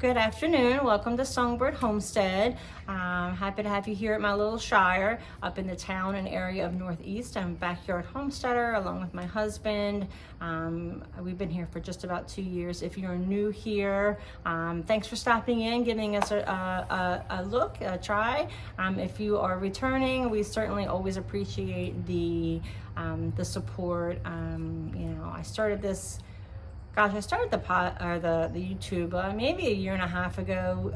Good afternoon. Welcome to Songbird Homestead. Happy to have you here at my little shire up in the town and area of Northeast. I'm a backyard homesteader along with my husband. We've been here for just about 2 years. If you're new here, thanks for stopping in, giving us a look, a try. If you are returning, we certainly always appreciate the support. I started this. Gosh, I started the YouTube maybe a year and a half ago,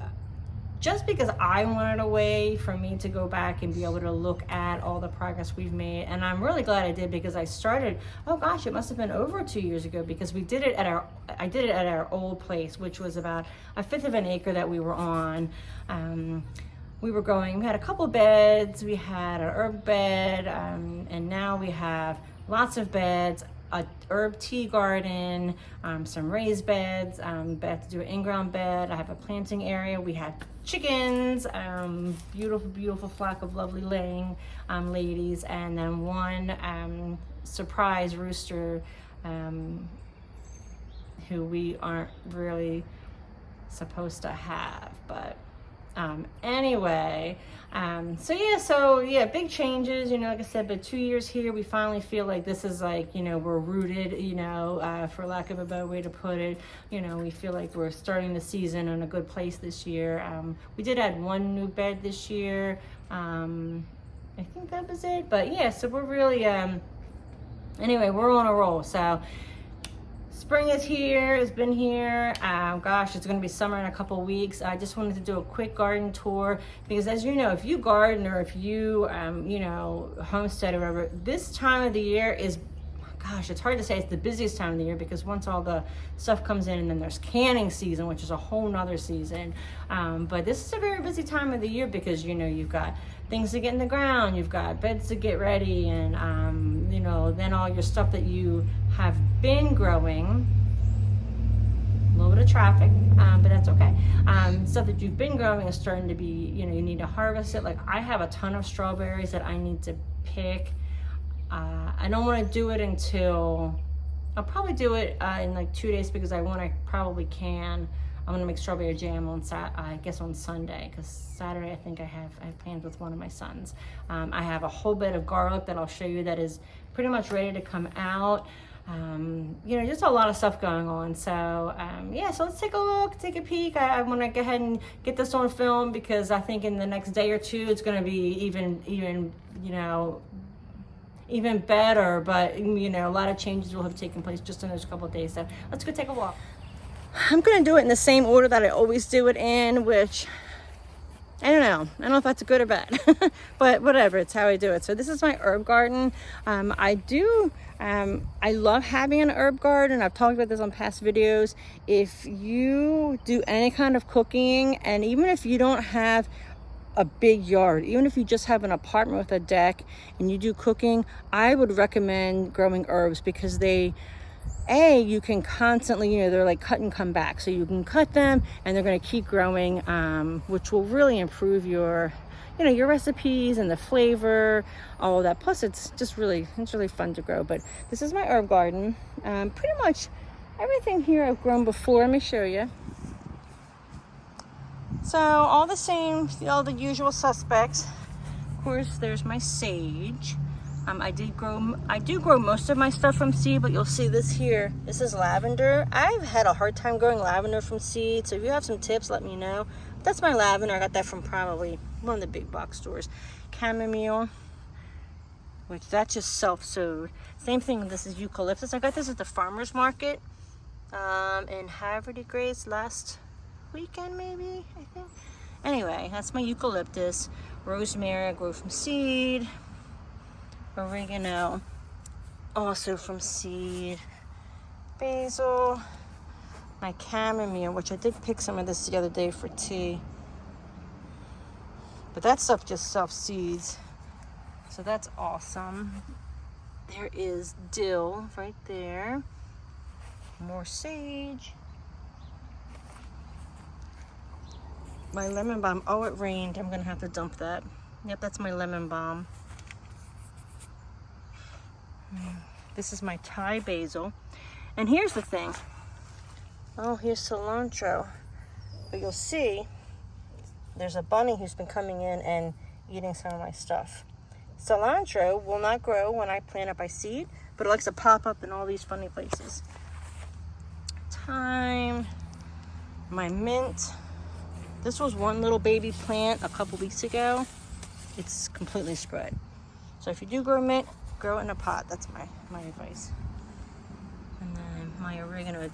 just because I wanted a way for me to go back and be able to look at all the progress we've made. And I'm really glad I did, because I started, oh gosh, it must have been over 2 years ago, because I did it at our old place, which was about a fifth of an acre that we were on. We had a couple beds, we had an herb bed, and now we have lots of beds, a herb tea garden, some raised beds, about to do an in-ground bed. I have a planting area. We have chickens, beautiful flock of lovely laying ladies, and then one surprise rooster who we aren't really supposed to have, but anyway, so yeah, big changes, like I said, but 2 years here, we finally feel like this is like, we're rooted, for lack of a better way to put it. We feel like we're starting the season in a good place this year. We did add one new bed this year. I think that was it, but yeah, so we're really, anyway, we're on a roll. So spring is here, it's been here. Gosh, it's gonna be summer in a couple weeks. I just wanted to do a quick garden tour, because as you know, if you garden or if you, homestead or whatever, this time of the year is, gosh, it's hard to say it's the busiest time of the year, because once all the stuff comes in, and then there's canning season, which is a whole nother season. But this is a very busy time of the year, because, you've got things to get in the ground, you've got beds to get ready, and, then all your stuff that you have been growing, a little bit of traffic, but that's okay. Stuff that you've been growing is starting to be, you need to harvest it. Like, I have a ton of strawberries that I need to pick. I don't want to do it until, I'll probably do it in like 2 days, because I'm going to make strawberry jam on on Sunday, because Saturday I think I have plans with one of my sons. I have a whole bed of garlic that I'll show you that is pretty much ready to come out. Just a lot of stuff going on. So so let's take a look, take a peek. I want to go ahead and get this on film, because I think in the next day or two it's going to be even better. But a lot of changes will have taken place just in those couple of days. So let's go take a walk. I'm going to do it in the same order that I always do it in, which I don't know if that's good or bad, but whatever, it's how I do it. So this is my herb garden. I love having an herb garden. I've talked about this on past videos. If you do any kind of cooking, and even if you don't have a big yard, even if you just have an apartment with a deck and you do cooking, I would recommend growing herbs, because you can constantly, they're like cut and come back. So you can cut them and they're going to keep growing, which will really improve your recipes and the flavor, all of that. Plus it's really fun to grow. But this is my herb garden. Pretty much everything here I've grown before. Let me show you. So all the same, all the usual suspects. Of course, there's my sage. I do grow most of my stuff from seed, but you'll see this here. This is lavender. I've had a hard time growing lavender from seed, so if you have some tips, let me know. That's my lavender. I got that from probably one of the big box stores. Chamomile, which that's just self-sowed. Same thing, this is eucalyptus. I got this at the farmer's market in Haverty Grace last weekend, maybe, I think. Anyway, that's my eucalyptus. Rosemary I grow from seed. Oregano, also from seed. Basil, my chamomile, which I did pick some of this the other day for tea. But that stuff just self-seeds. So that's awesome. There is dill right there. More sage. My lemon balm. Oh, it rained. I'm going to have to dump that. Yep, that's my lemon balm. This is my Thai basil. And here's the thing. Oh, here's cilantro. but you'll see there's a bunny who's been coming in and eating some of my stuff. Cilantro will not grow when I plant it by seed, but it likes to pop up in all these funny places. Thyme, my mint. This was one little baby plant a couple weeks ago. It's completely spread. So if you do grow mint, grow it in a pot. That's my advice. And then my oregano.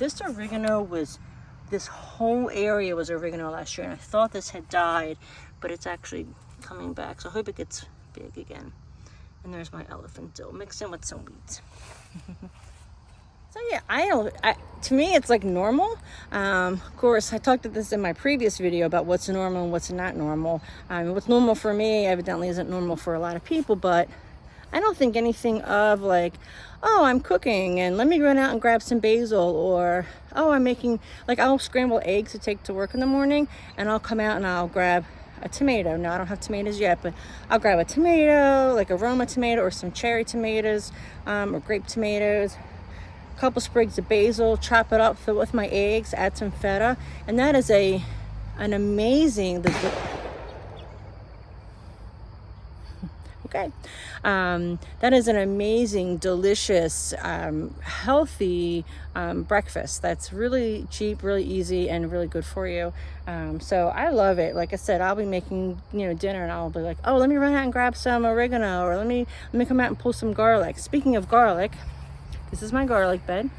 This whole area was oregano last year, and I thought this had died, but it's actually coming back. So I hope it gets big again. And there's my elephant dill mixed in with some weeds. So yeah, to me it's like normal. Of course, I talked about this in my previous video about what's normal and what's not normal. What's normal for me evidently isn't normal for a lot of people, but I don't think anything of like, oh, I'm cooking and let me run out and grab some basil, or oh, I'm making, like, I'll scramble eggs to take to work in the morning and I'll come out and I'll grab a tomato. No, I don't have tomatoes yet, but I'll grab a tomato, like a Roma tomato or some cherry tomatoes, or grape tomatoes, a couple sprigs of basil, chop it up, fill it with my eggs, add some feta, and that is an amazing, okay. That is an amazing, delicious, healthy breakfast. That's really cheap, really easy, and really good for you. So I love it. Like I said, I'll be making dinner, and I'll be like, oh, let me run out and grab some oregano, or let me come out and pull some garlic. Speaking of garlic, this is my garlic bed.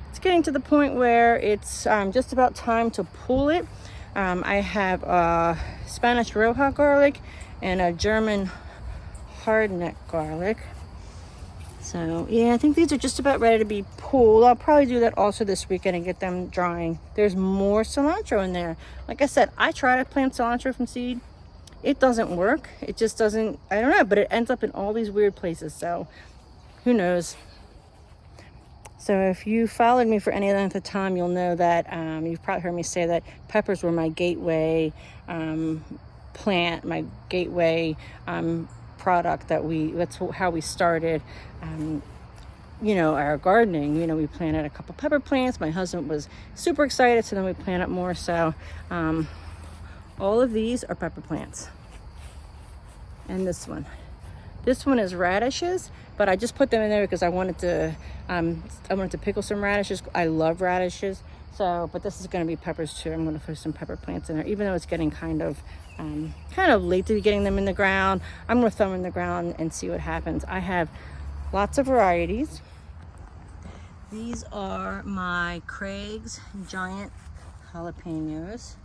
It's getting to the point where it's just about time to pull it. I have Spanish Roja garlic and a German hardneck garlic. So yeah, I think these are just about ready to be pulled. I'll probably do that also this weekend and get them drying. There's more cilantro in there. Like I said, I try to plant cilantro from seed. It doesn't work. It just doesn't, I don't know, but it ends up in all these weird places. So who knows? So if you followed me for any length of time, you'll know that you've probably heard me say that peppers were my gateway plant, my gateway product. That's how we started our gardening. We planted a couple pepper plants. My husband was super excited, so then we planted more. So all of these are pepper plants. And this one is radishes, but I just put them in there because I wanted to pickle some radishes. I love radishes. So, but this is going to be peppers too. I'm going to put some pepper plants in there, even though it's getting kind of late to be getting them in the ground. I'm going to throw them in the ground and see what happens. I have lots of varieties. These are my Craig's giant jalapenos.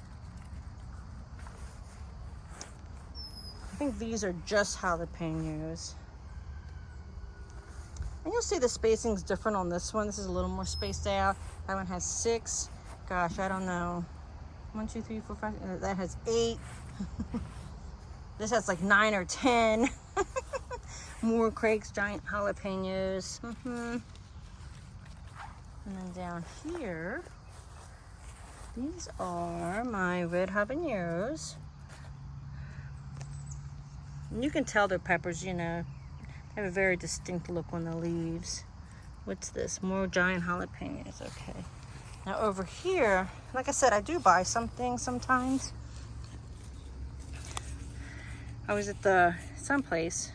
I think these are just jalapenos. And you'll see the spacing's different on this one. This is a little more spaced out. That one has 6. Gosh, I don't know. 1, 2, 3, 4, 5. That has 8. This has like 9 or 10. More Craig's giant jalapenos. And then down here, these are my red habaneros. And you can tell they're peppers, they have a very distinct look on the leaves. What's this? More giant jalapenos. Okay. Now over here, like I said, I do buy some things sometimes. I was at someplace,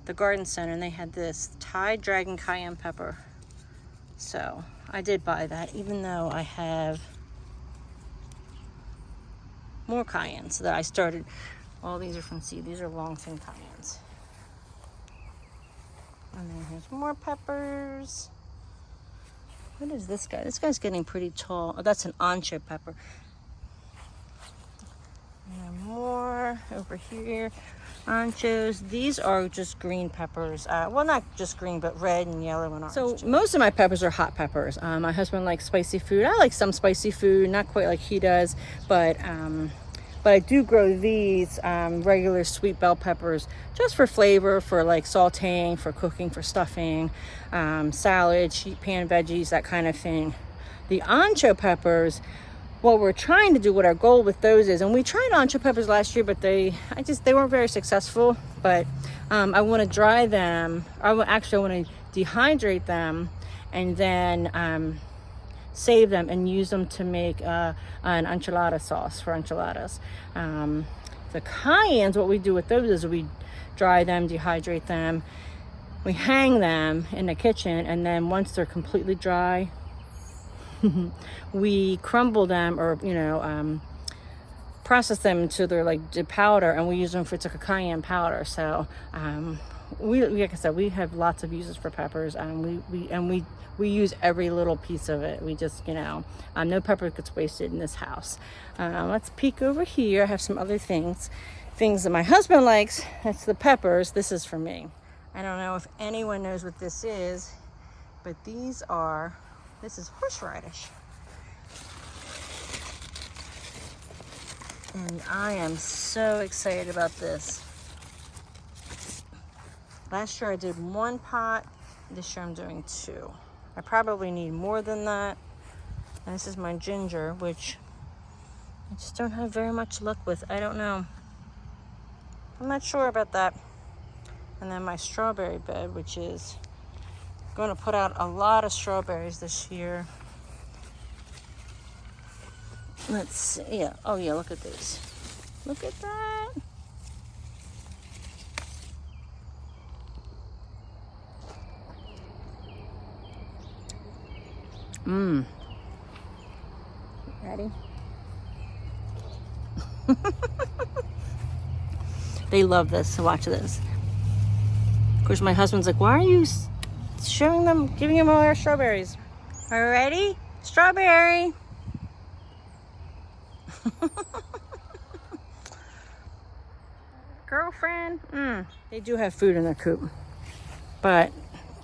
the garden center, and they had this Thai dragon cayenne pepper. So I did buy that, even though I have more cayennes that I started. All these are from seed. These are long thin cayennes. And then here's more peppers. What is this guy? This guy's getting pretty tall. Oh, that's an ancho pepper. And then more over here. Anchos. These are just green peppers. Well, not just green, but red and yellow and orange. So most of my peppers are hot peppers. My husband likes spicy food. I like some spicy food, not quite like he does, but I do grow these regular sweet bell peppers just for flavor, for like sauteing, for cooking, for stuffing, salad, sheet pan veggies, that kind of thing. The ancho peppers, what we're trying to do, what our goal with those is, and we tried ancho peppers last year, but they weren't very successful. But I want to dry them. I want to dehydrate them and then save them and use them to make an enchilada sauce for enchiladas. The cayennes, what we do with those is we dry them, dehydrate them, we hang them in the kitchen, and then once they're completely dry, we crumble them, or process them until they're like the powder, and we use them for, it's like a cayenne powder. So we like I said, we have lots of uses for peppers, and we use every little piece of it. We just no pepper gets wasted in this house. Let's peek over here. I have some other things that my husband likes. That's the peppers. This is for me. I don't know if anyone knows what this is, but this is horseradish. And I am so excited about this. Last year I did 1 pot. This year I'm doing 2. I probably need more than that. And this is my ginger, which I just don't have very much luck with. I don't know. I'm not sure about that. And then my strawberry bed, which is going to put out a lot of strawberries this year. Let's see. Yeah. Oh, yeah. Look at these. Look at that. Ready? They love this. So watch this. Of course, my husband's like, "Why are you showing them, giving them all our strawberries?" Are you ready? Strawberry. Girlfriend. They do have food in their coop, but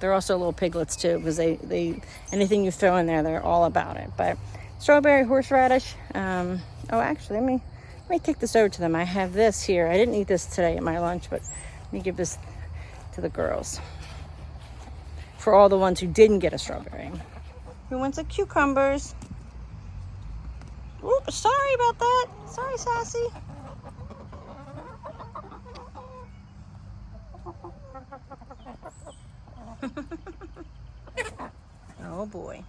they're also little piglets too, because they anything you throw in there, they're all about it. But strawberry, horseradish. Oh, actually, let me take this over to them. I have this here. I didn't eat this today at my lunch, but let me give this to the girls. For all the ones who didn't get a strawberry. Who wants the cucumbers? Oops, sorry about that. Sorry, Sassy. Oh boy.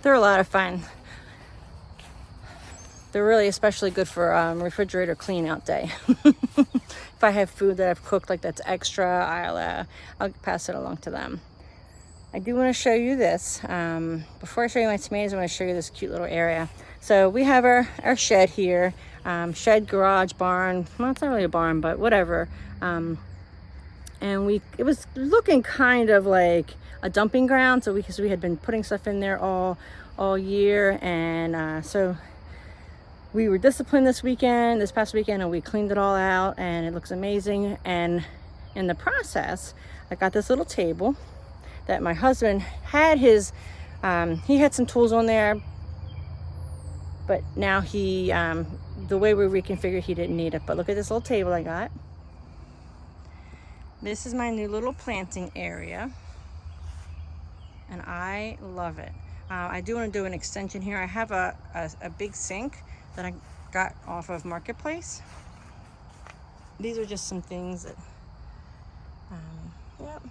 They're a lot of fun. They're really especially good for refrigerator clean out day. If I have food that I've cooked like that's extra, I'll pass it along to them. I do want to show you this. Before I show you my tomatoes, I want to show you this cute little area. So we have our shed here. Shed, garage, barn. Well, it's not really a barn, but whatever. And it was looking kind of like a dumping ground. So because we had been putting stuff in there all year. And so we were disciplined this past weekend, and we cleaned it all out, and it looks amazing. And in the process, I got this little table that my husband had he had some tools on there, but now the way we reconfigured, he didn't need it. But look at this little table I got. This is my new little planting area, and I love it. I do want to do an extension here. I have a big sink that I got off of Marketplace. These are just some things that, yep.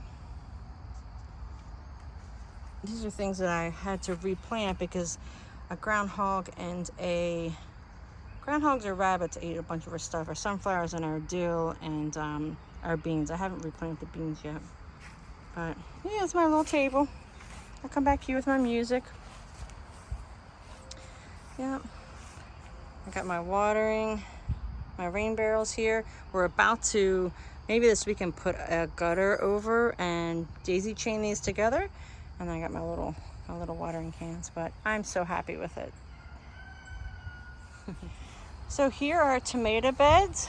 These are things that I had to replant because a groundhog and groundhogs or rabbits ate a bunch of our stuff, our sunflowers and our dill and our beans. I haven't replanted the beans yet. But yeah, it's my little table. I'll come back here with my music. Yeah. I got my watering, my rain barrels here. We're about to, maybe this weekend, put a gutter over and daisy chain these together. And then I got my little watering cans, but I'm so happy with it. So here are tomato beds.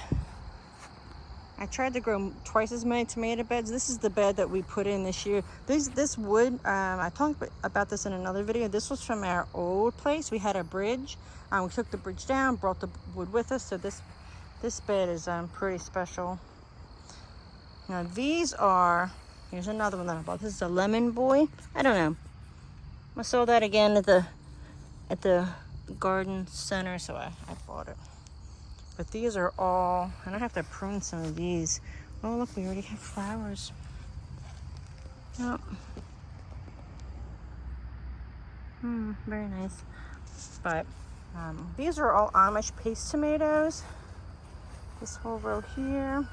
I tried to grow twice as many tomato beds. This is the bed that we put in this year. This wood, I talked about this in another video. This was from our old place. We had a bridge. We took the bridge down, brought the wood with us. So this bed is pretty special. Now here's another one that I bought. This is a lemon boy. I don't know. I saw that again at the garden center, so I bought it. But these are all, and I have to prune some of these. Oh, look, we already have flowers. Yep. Very nice. But these are all Amish paste tomatoes. This whole row here.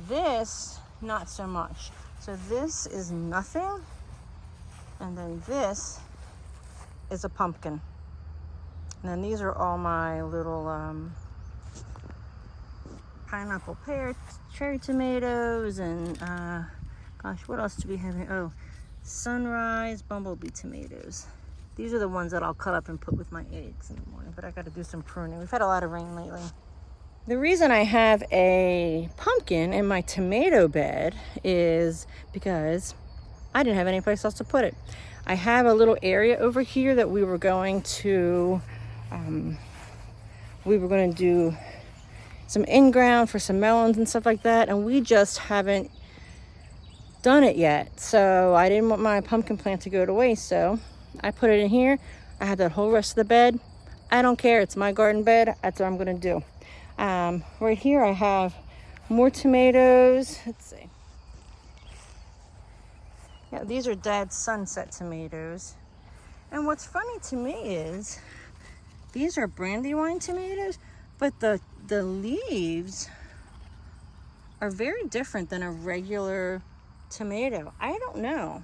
This, not so much. So this is nothing. And then this is a pumpkin. And then these are all my little pineapple, pear, cherry tomatoes, and gosh, what else do we have here? Oh, sunrise bumblebee tomatoes. These are the ones that I'll cut up and put with my eggs in the morning, but I got to do some pruning. We've had a lot of rain lately. The reason I have a pumpkin in my tomato bed is because I didn't have any place else to put it. I have a little area over here that we were going to do some in-ground for some melons and stuff like that, and we just haven't done it yet. So I didn't want my pumpkin plant to go to waste, so I put it in here. I have that whole rest of the bed. I don't care, it's my garden bed. That's what I'm gonna do. Right here I have more tomatoes. Let's see. Yeah, these are Dad's sunset tomatoes. And what's funny to me is these are Brandywine tomatoes, but the leaves are very different than a regular tomato. I don't know.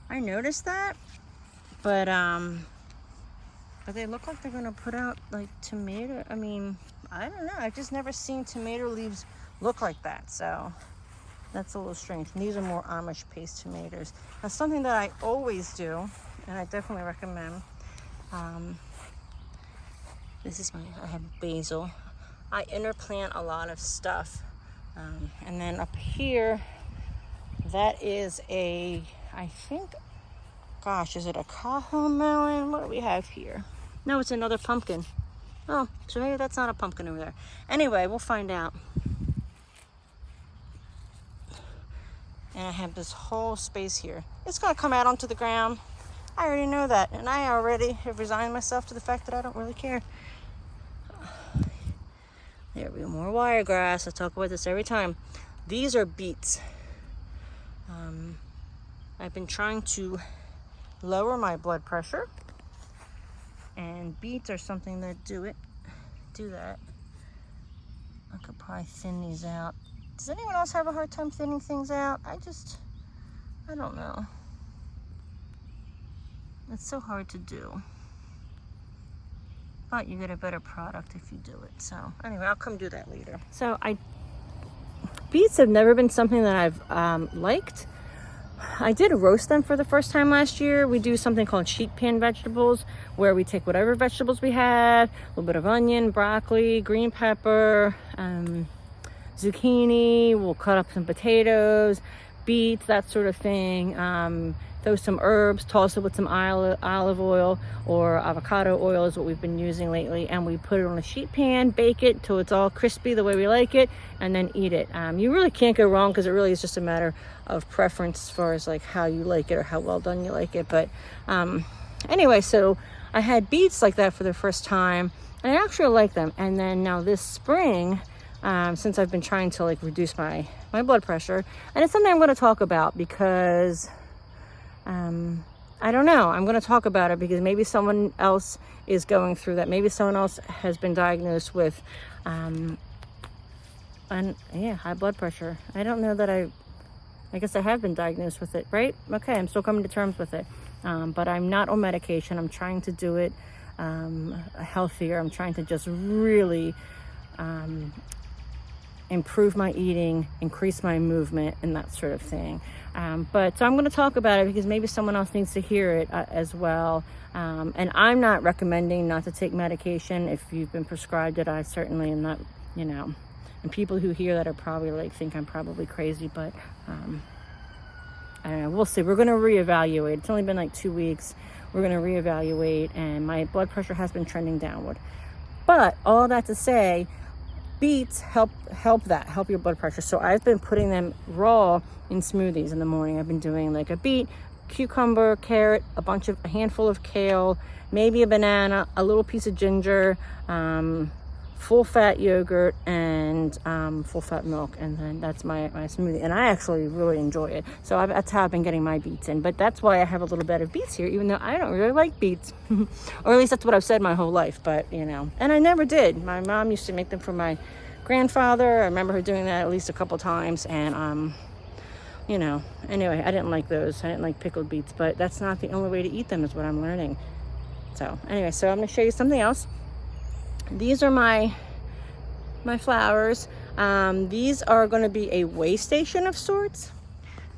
I noticed that, but they look like they're gonna put out like tomato. I mean, I don't know. I've just never seen tomato leaves look like that, so that's a little strange. And these are more Amish paste tomatoes. That's something that I always do, and I definitely recommend. This is I have basil. I interplant a lot of stuff. And then up here, that is I think, gosh, is it a Cajo melon? What do we have here? No, it's another pumpkin. Oh, so maybe that's not a pumpkin over there. Anyway, we'll find out. And I have this whole space here. It's gonna come out onto the ground. I already know that, and I already have resigned myself to the fact that I don't really care. There we go, more wiregrass. I talk about this every time. These are beets. I've been trying to lower my blood pressure, and beets are something that do that. I could probably thin these out. Does anyone else have a hard time thinning things out? I don't know. It's so hard to do. But you get a better product if you do it. So anyway, I'll come do that later. So beets have never been something that I've liked. I did roast them for the first time last year. We do something called sheet pan vegetables, where we take whatever vegetables we have, a little bit of onion, broccoli, green pepper, zucchini. We'll cut up some potatoes, beets, that sort of thing. Throw some herbs, toss it with some olive oil or avocado oil is what we've been using lately, and we put it on a sheet pan, bake it till it's all crispy the way we like it, and then eat it. You really can't go wrong, because it really is just a matter of preference as far as like how you like it or how well done you like it. But anyway, so I had beets like that for the first time, and I actually like them. And then now this spring, since I've been trying to like reduce my blood pressure, and it's something I'm going to talk about because I don't know. I'm going to talk about it because maybe someone else is going through that. Maybe someone else has been diagnosed with, high blood pressure. I don't know that I guess I have been diagnosed with it, right? Okay, I'm still coming to terms with it. But I'm not on medication. I'm trying to do it healthier. I'm trying to just really improve my eating, increase my movement, and that sort of thing. But so I'm going to talk about it because maybe someone else needs to hear it as well. And I'm not recommending not to take medication. If you've been prescribed it, I certainly am not, and people who hear that are probably like think I'm probably crazy, but I don't know. We'll see. We're going to reevaluate. It's only been like 2 weeks. We're going to reevaluate, and my blood pressure has been trending downward. But all that to say, beets help your blood pressure. So I've been putting them raw in smoothies in the morning. I've been doing like a beet, cucumber, carrot, a handful of kale, maybe a banana, a little piece of ginger, full fat yogurt and full fat milk, and then that's my smoothie, and I actually really enjoy it. So that's how I've been getting my beets in, but that's why I have a little bit of beets here, even though I don't really like beets. Or at least that's what I've said my whole life, but you know, and I never did. My mom used to make them for my grandfather. I remember her doing that at least a couple times, and you know, anyway, I didn't like those. I didn't like pickled beets, but that's not the only way to eat them, is what I'm learning. So anyway, so I'm going to show you something else. These are my flowers. These are going to be a way station of sorts.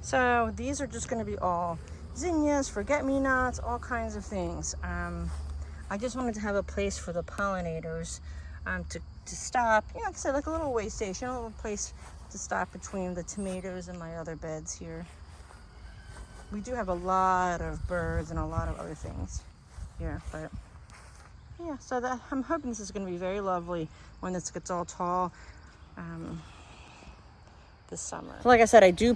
So these are just going to be all zinnias, forget-me-nots, all kinds of things. I just wanted to have a place for the pollinators to stop. You know, like I said, like a little way station, a little place to stop between the tomatoes and my other beds here. We do have a lot of birds and a lot of other things here, but yeah, so that I'm hoping this is going to be very lovely when this gets all tall this summer. Like I said, I do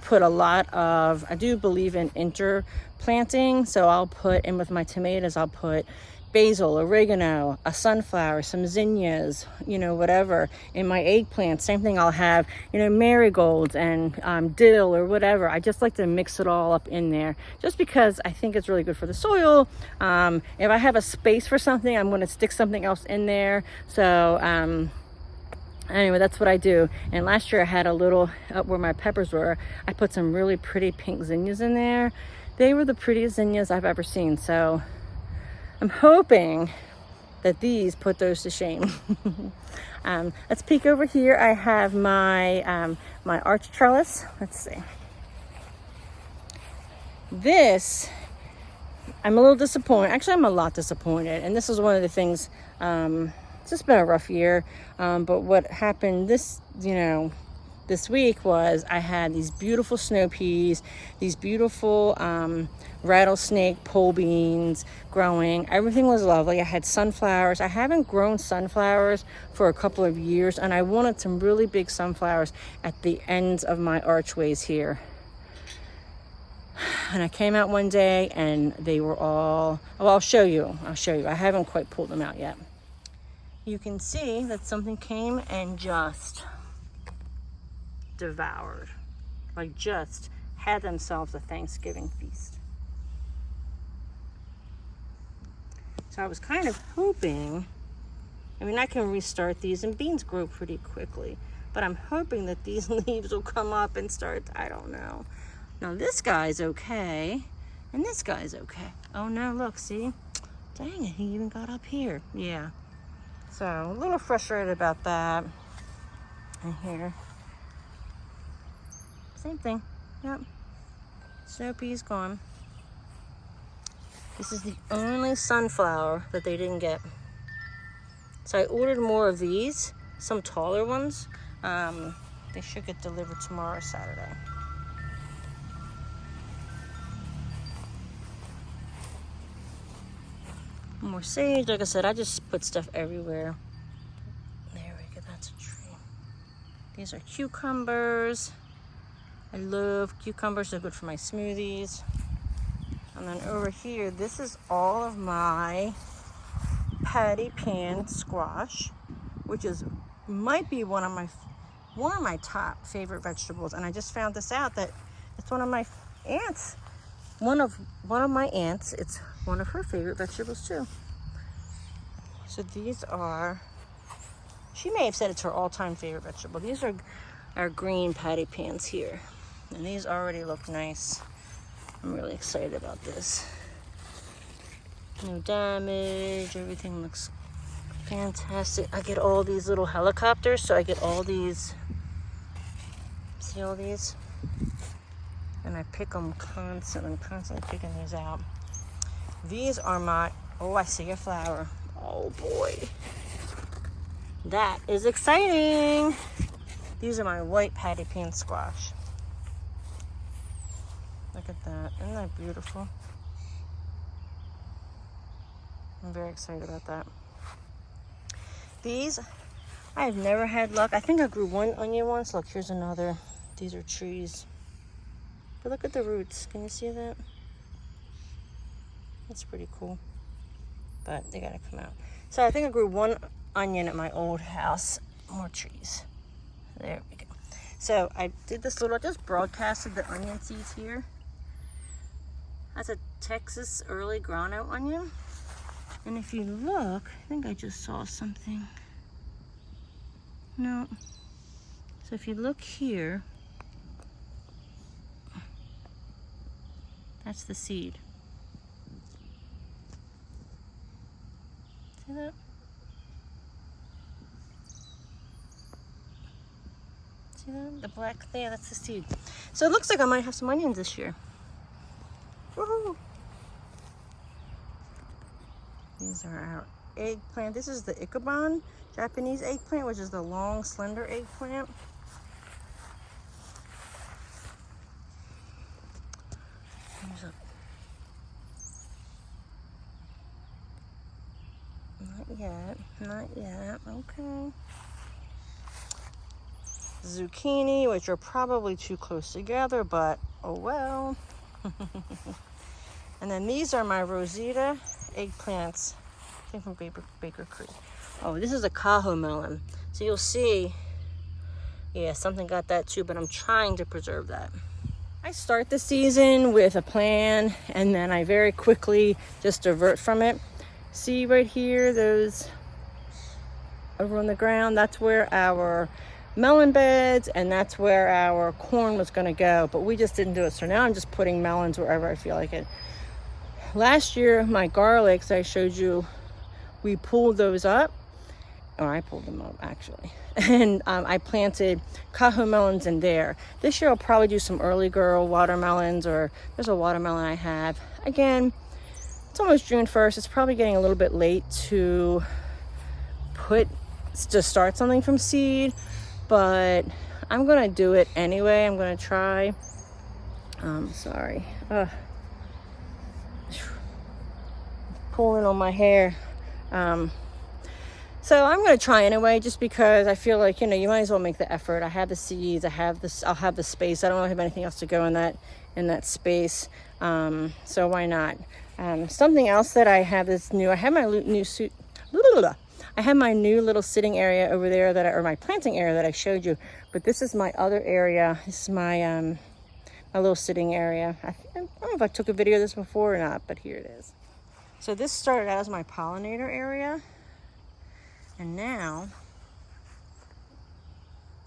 believe in interplanting, so I'll put in with my tomatoes, I'll put basil, oregano, a sunflower, some zinnias, you know, whatever. In my eggplant, same thing, I'll have, you know, marigolds and dill or whatever. I just like to mix it all up in there, just because I think it's really good for the soil. If I have a space for something, I'm going to stick something else in there. So anyway, that's what I do. And last year I had a little, up where my peppers were, I put some really pretty pink zinnias in there. They were the prettiest zinnias I've ever seen. So I'm hoping that these put those to shame. Let's peek over here. I have my my arch trellis. Let's see. This, I'm a little disappointed. Actually, I'm a lot disappointed. And this is one of the things, it's just been a rough year. But what happened this week was I had these beautiful snow peas, these beautiful rattlesnake pole beans growing. Everything was lovely. I had sunflowers. I haven't grown sunflowers for a couple of years, and I wanted some really big sunflowers at the ends of my archways here. And I came out one day and they were all, well, I'll show you. I haven't quite pulled them out yet. You can see that something came and just devoured, like just had themselves a Thanksgiving feast. So I was kind of hoping, I mean, I can restart these, and beans grow pretty quickly, but I'm hoping that these leaves will come up and start, I don't know. Now this guy's okay, and this guy's okay. Oh no, look, see? Dang it, he even got up here. Yeah. So a little frustrated about that. And here, same thing. Yep. Snow pea's gone. This is the only sunflower that they didn't get. So I ordered more of these, some taller ones. They should get delivered tomorrow, Saturday. More sage. Like I said, I just put stuff everywhere. There we go, that's a tree. These are cucumbers. I love cucumbers, they're good for my smoothies. And then over here, this is all of my patty pan squash, which might be one of my top favorite vegetables. And I just found this out that it's one of my aunts. One of my aunts, it's one of her favorite vegetables too. So these are, she may have said it's her all-time favorite vegetable. These are our green patty pans here. And these already look nice. I'm really excited about this. No damage, everything looks fantastic. I get all these little helicopters, so I get all these, see all these? And I pick them constantly. I'm constantly picking these out. These are my, oh, I see a flower. Oh boy. That is exciting. These are my white patty pan squash. Look at that. Isn't that beautiful? I'm very excited about that. These, I've never had luck. I think I grew one onion once. Look, here's another. These are trees. But look at the roots. Can you see that? That's pretty cool. But they gotta come out. So I think I grew one onion at my old house. More trees. There we go. So I did this little, just broadcasted the onion seeds here. That's a Texas early grano onion. And if you look, I think I just saw something. No. So if you look here, that's the seed. See that? See that? The black there, that's the seed. So it looks like I might have some onions this year. Woohoo! These are our eggplant. This is the Ichabod Japanese eggplant, which is the long, slender eggplant. Not yet, not yet, okay. Zucchini, which are probably too close together, but oh well. And then these are my Rosita eggplants, I think from Baker Creek. Oh, this is a Cajo melon. So you'll see, yeah, something got that too, but I'm trying to preserve that. I start the season with a plan, and then I very quickly just divert from it. See right here, those over on the ground, that's where our melon beds, and that's where our corn was going to go, but we just didn't do it. So now I'm just putting melons wherever I feel like it. Last year, my garlics I showed you, we pulled those up, or I pulled them up actually, and I planted Cajo melons in there. This year I'll probably do some early girl watermelons, or there's a watermelon I have. Again, it's almost June 1st. It's probably getting a little bit late to start something from seed, but I'm gonna do it anyway. I'm gonna try. Sorry. Pulling on my hair. So I'm going to try anyway, just because I feel like, you might as well make the effort. I have the seeds, I'll have the space. I don't have anything else to go in that space. So why not? Something else that I have is new. I have my new little sitting area over there or my planting area that I showed you, but this is my other area. This is my little sitting area. I don't know if I took a video of this before or not, but here it is. So this started out as my pollinator area, and now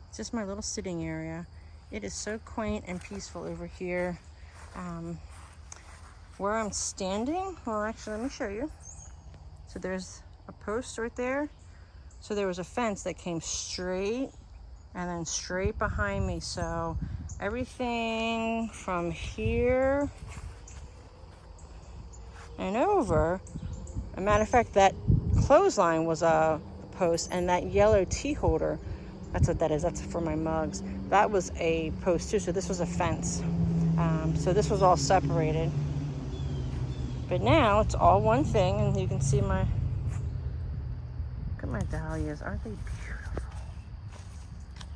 it's just my little sitting area. It is so quaint and peaceful over here. Where I'm standing, well, actually, let me show you. So there's a post right there. So there was a fence that came straight and then straight behind me. So everything from here and over, a matter of fact, that clothesline was a post, and that yellow tea holder, that's what that is, that's for my mugs, that was a post too. So this was a fence. So this was all separated, but now it's all one thing, and you can see look at my dahlias. Aren't they beautiful?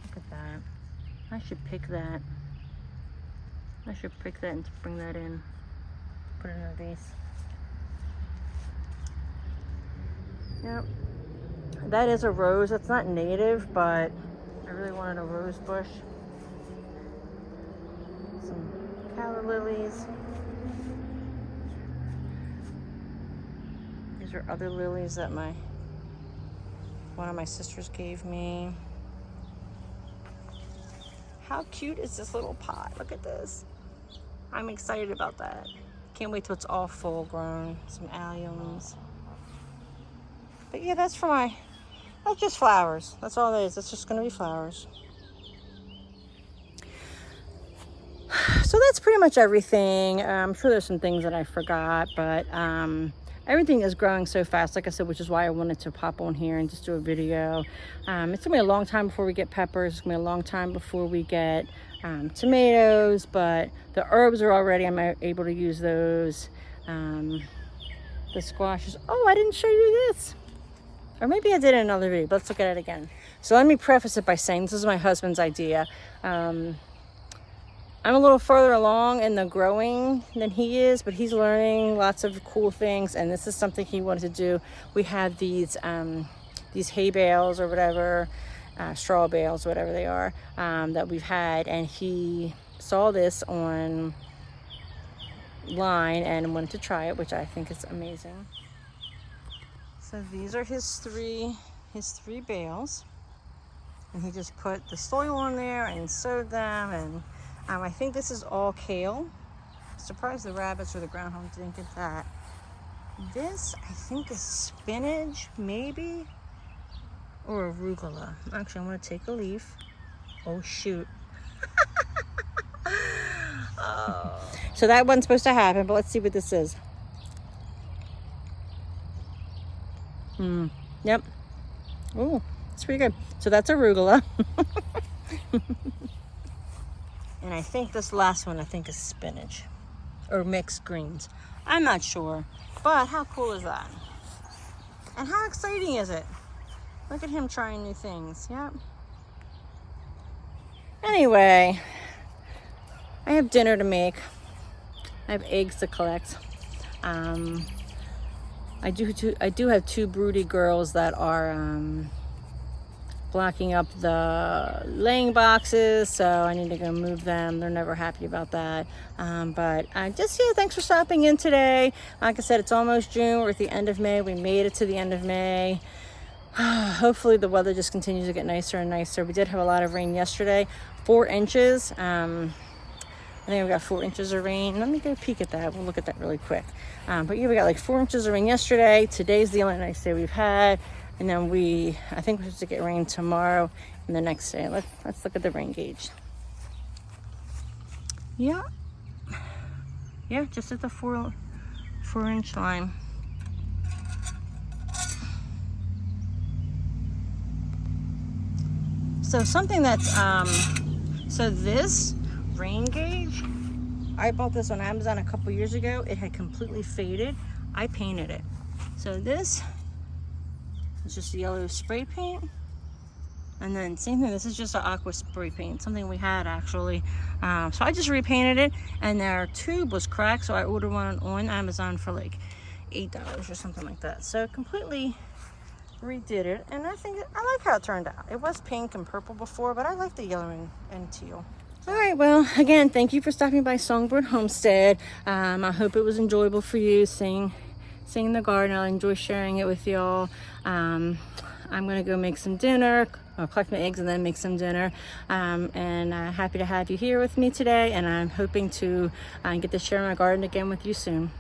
Look at that. I should pick that. I should pick that and bring that in, put it in a vase. Yep, that is a rose. That's not native, but I really wanted a rose bush. Some calla lilies. These are other lilies that one of my sisters gave me. How cute is this little pot? Look at this. I'm excited about that. Can't wait till it's all full grown. Some alliums. But yeah, that's just flowers. That's all it is. It's just going to be flowers. So that's pretty much everything. I'm sure there's some things that I forgot, but everything is growing so fast, like I said, which is why I wanted to pop on here and just do a video. It's going to be a long time before we get peppers. It's going to be a long time before we get tomatoes, but the herbs are already, I'm able to use those. The squashes. Oh, I didn't show you this. Or maybe I did in another video, but let's look at it again. So let me preface it by saying this is my husband's idea. I'm a little further along in the growing than he is, but he's learning lots of cool things, and this is something he wanted to do. We have these these hay bales or whatever, straw bales, whatever they are, that we've had, and he saw this online and wanted to try it, which I think is amazing. So these are his three bales, and he just put the soil on there and sowed them, and I think this is all kale. Surprised the rabbits or the groundhogs didn't get that. This I think is spinach, maybe, or arugula. Actually, I'm gonna take a leaf. Oh shoot. Oh. So that wasn't supposed to happen, but let's see what this is. Yep. Oh, it's pretty good. So that's arugula. And I think this last one, I think, is spinach or mixed greens. I'm not sure, but how cool is that? And how exciting is it? Look at him trying new things. Yep. Anyway, I have dinner to make. I have eggs to collect. I do have two broody girls that are blocking up the laying boxes, so I need to go move them. They're never happy about that. But thanks for stopping in today. Like I said, it's almost June. We're at the end of May. We made it to the end of May. Hopefully the weather just continues to get nicer and nicer. We did have a lot of rain yesterday, 4 inches. I think we got 4 inches of rain. Let me go peek at that. We'll look at that really quick. But yeah, we got like 4 inches of rain yesterday. Today's the only nice day we've had. And then I think we're supposed to get rain tomorrow and the next day. Let's look at the rain gauge. Yeah. Yeah, just at the 4-inch line. So something that's, so this rain gauge, I bought this on Amazon a couple years ago. It had completely faded. I painted it. So this is just yellow spray paint. And then same thing, this is just an aqua spray paint, something we had actually. So I just repainted it, and their tube was cracked, so I ordered one on Amazon for like $8 or something like that. So completely redid it, and I like how it turned out. It was pink and purple before, but I like the yellow and teal. All right, well, again, thank you for stopping by Songbird Homestead. I hope it was enjoyable for you seeing the garden. I enjoy sharing it with y'all. I'm gonna go make some dinner. I'll collect my eggs and then make some dinner. And happy to have you here with me today, and I'm hoping to get to share my garden again with you soon.